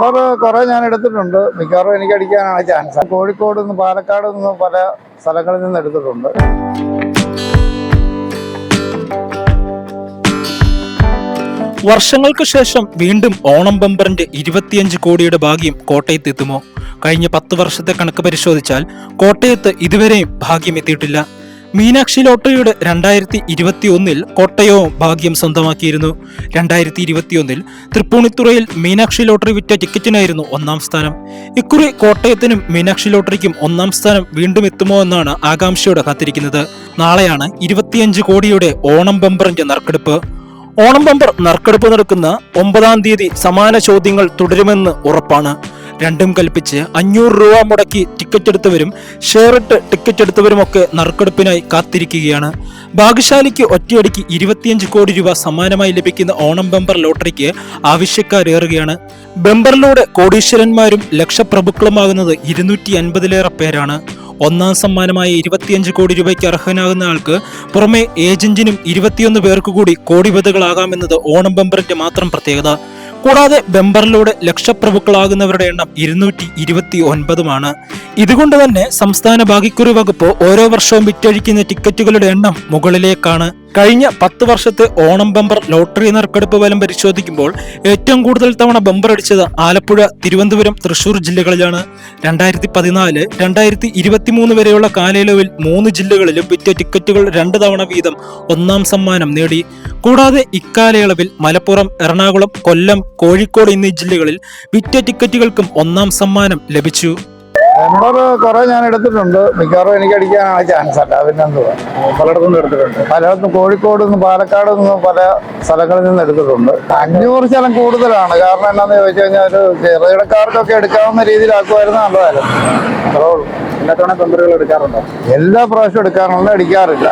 Number കുറെ ഞാൻ എടുത്തിട്ടുണ്ട്. മിക്കവാറും എനിക്ക് അടിക്കാനാണ് ചാൻസ്. കോഴിക്കോട് നിന്ന്, പാലക്കാട് നിന്ന്, പല സ്ഥലങ്ങളിൽ നിന്ന് എടുത്തിട്ടുണ്ട്. വർഷങ്ങൾക്ക് ശേഷം വീണ്ടും ഓണം ബമ്പറിന്റെ 25 കോടിയുടെ ഭാഗ്യം കോട്ടയത്ത് എത്തുമോ? കഴിഞ്ഞ 10 വർഷത്തെ കണക്ക് പരിശോധിച്ചാൽ കോട്ടയത്ത് ഇതുവരെയും ഭാഗ്യം എത്തിയിട്ടില്ല. മീനാക്ഷി ലോട്ടറിയുടെ 2021 കോട്ടയവും ഭാഗ്യം സ്വന്തമാക്കിയിരുന്നു. 2021 തൃപ്പൂണിത്തുറയിൽ മീനാക്ഷി ലോട്ടറി വിറ്റ ടിക്കറ്റിനായിരുന്നു 1-ാം സ്ഥാനം. ഇക്കുറി കോട്ടയത്തിനും മീനാക്ഷി ലോട്ടറിക്കും 1-ാം സ്ഥാനം വീണ്ടും എത്തുമോ എന്നാണ് ആകാംക്ഷയോടെ കാത്തിരിക്കുന്നത്. നാളെയാണ് 25 കോടിയുടെ ഓണം ബമ്പറിന്റെ നറുക്കെടുപ്പ്. ഓണം ബമ്പർ നറുക്കെടുപ്പ് നടക്കുന്ന 9-ാം തീയതി സമാന ചോദ്യങ്ങൾ തുടരുമെന്ന് ഉറപ്പാണ്. രണ്ടും കൽപ്പിച്ച് 500 രൂപ മുടക്കി ടിക്കറ്റ് എടുത്തവരും ഷെയറിട്ട് ടിക്കറ്റ് എടുത്തവരുമൊക്കെ നറുക്കെടുപ്പിനായി കാത്തിരിക്കുകയാണ്. ഭാഗ്യശാലിക്ക് ഒറ്റയടിക്ക് 25 കോടി രൂപ സമ്മാനമായി ലഭിക്കുന്ന ഓണം ബമ്പർ ലോട്ടറിക്ക് ആവശ്യക്കാരേറുകയാണ്. ബമ്പറിലൂടെ കോടീശ്വരന്മാരും ലക്ഷപ്രഭുക്കളുമാകുന്നത് 250-ലേറെ പേരാണ്. 1-ാം സമ്മാനമായ 25 കോടി രൂപയ്ക്ക് അർഹനാകുന്ന ആൾക്ക് പുറമെ ഏജന്റിനും 21 പേർക്ക് കൂടി കോടിപതികളാകാമെന്നത് ഓണം ബമ്പറിന്റെ മാത്രം പ്രത്യേകത. കൂടാതെ ബമ്പറിലൂടെ ലക്ഷപ്രഭുക്കളാകുന്നവരുടെ എണ്ണം 229-മാണ്. ഇതുകൊണ്ട് തന്നെ സംസ്ഥാന ഭാഗ്യക്കുറി വകുപ്പ് ഓരോ വർഷവും വിറ്റഴിക്കുന്ന ടിക്കറ്റുകളുടെ എണ്ണം മുകളിലേക്കാണ്. കഴിഞ്ഞ 10 വർഷത്തെ ഓണം ബമ്പർ ലോട്ടറി നറുക്കെടുപ്പ് ഫലം പരിശോധിക്കുമ്പോൾ ഏറ്റവും കൂടുതൽ തവണ ബമ്പർ അടിച്ചത് ആലപ്പുഴ, തിരുവനന്തപുരം, തൃശൂർ ജില്ലകളിലാണ്. 2014, 2023 വരെയുള്ള കാലയളവിൽ 3 ജില്ലകളിലും വിറ്റ ടിക്കറ്റുകൾ 2 തവണ വീതം 1-ാം സമ്മാനം നേടി. കൂടാതെ ഇക്കാലയളവിൽ മലപ്പുറം, എറണാകുളം, കൊല്ലം, കോഴിക്കോട് എന്നീ ജില്ലകളിൽ വിറ്റ ടിക്കറ്റുകൾക്കും 1-ാം സമ്മാനം ലഭിച്ചു. നമ്പർ കുറെ ഞാൻ എടുത്തിട്ടുണ്ട്. മിക്കവാറും എനിക്ക് അടിക്കാനാണ് ചാൻസ്. അല്ല പിന്നെന്തുവാ, പലയിടത്തും എടുത്തിട്ടുണ്ട്. പലയിടത്തും കോഴിക്കോട് നിന്ന്, പാലക്കാട് നിന്ന്, പല സ്ഥലങ്ങളിൽ നിന്ന് എടുത്തിട്ടുണ്ട്. 500 ശതമാനം കൂടുതലാണ്. കാരണം എന്താണെന്ന് ചോദിച്ചു കഴിഞ്ഞാൽ ഒരു ചെറുകിടക്കാർക്കൊക്കെ എടുക്കാവുന്ന രീതിയിലാക്കുമായിരുന്നു നല്ലതായിരുന്നു. എല്ലാ തവണ ബമ്പറുകൾ എടുക്കാറുണ്ടോ? എല്ലാ പ്രാവശ്യവും എടുക്കാറുണ്ട്, അടിക്കാറില്ല.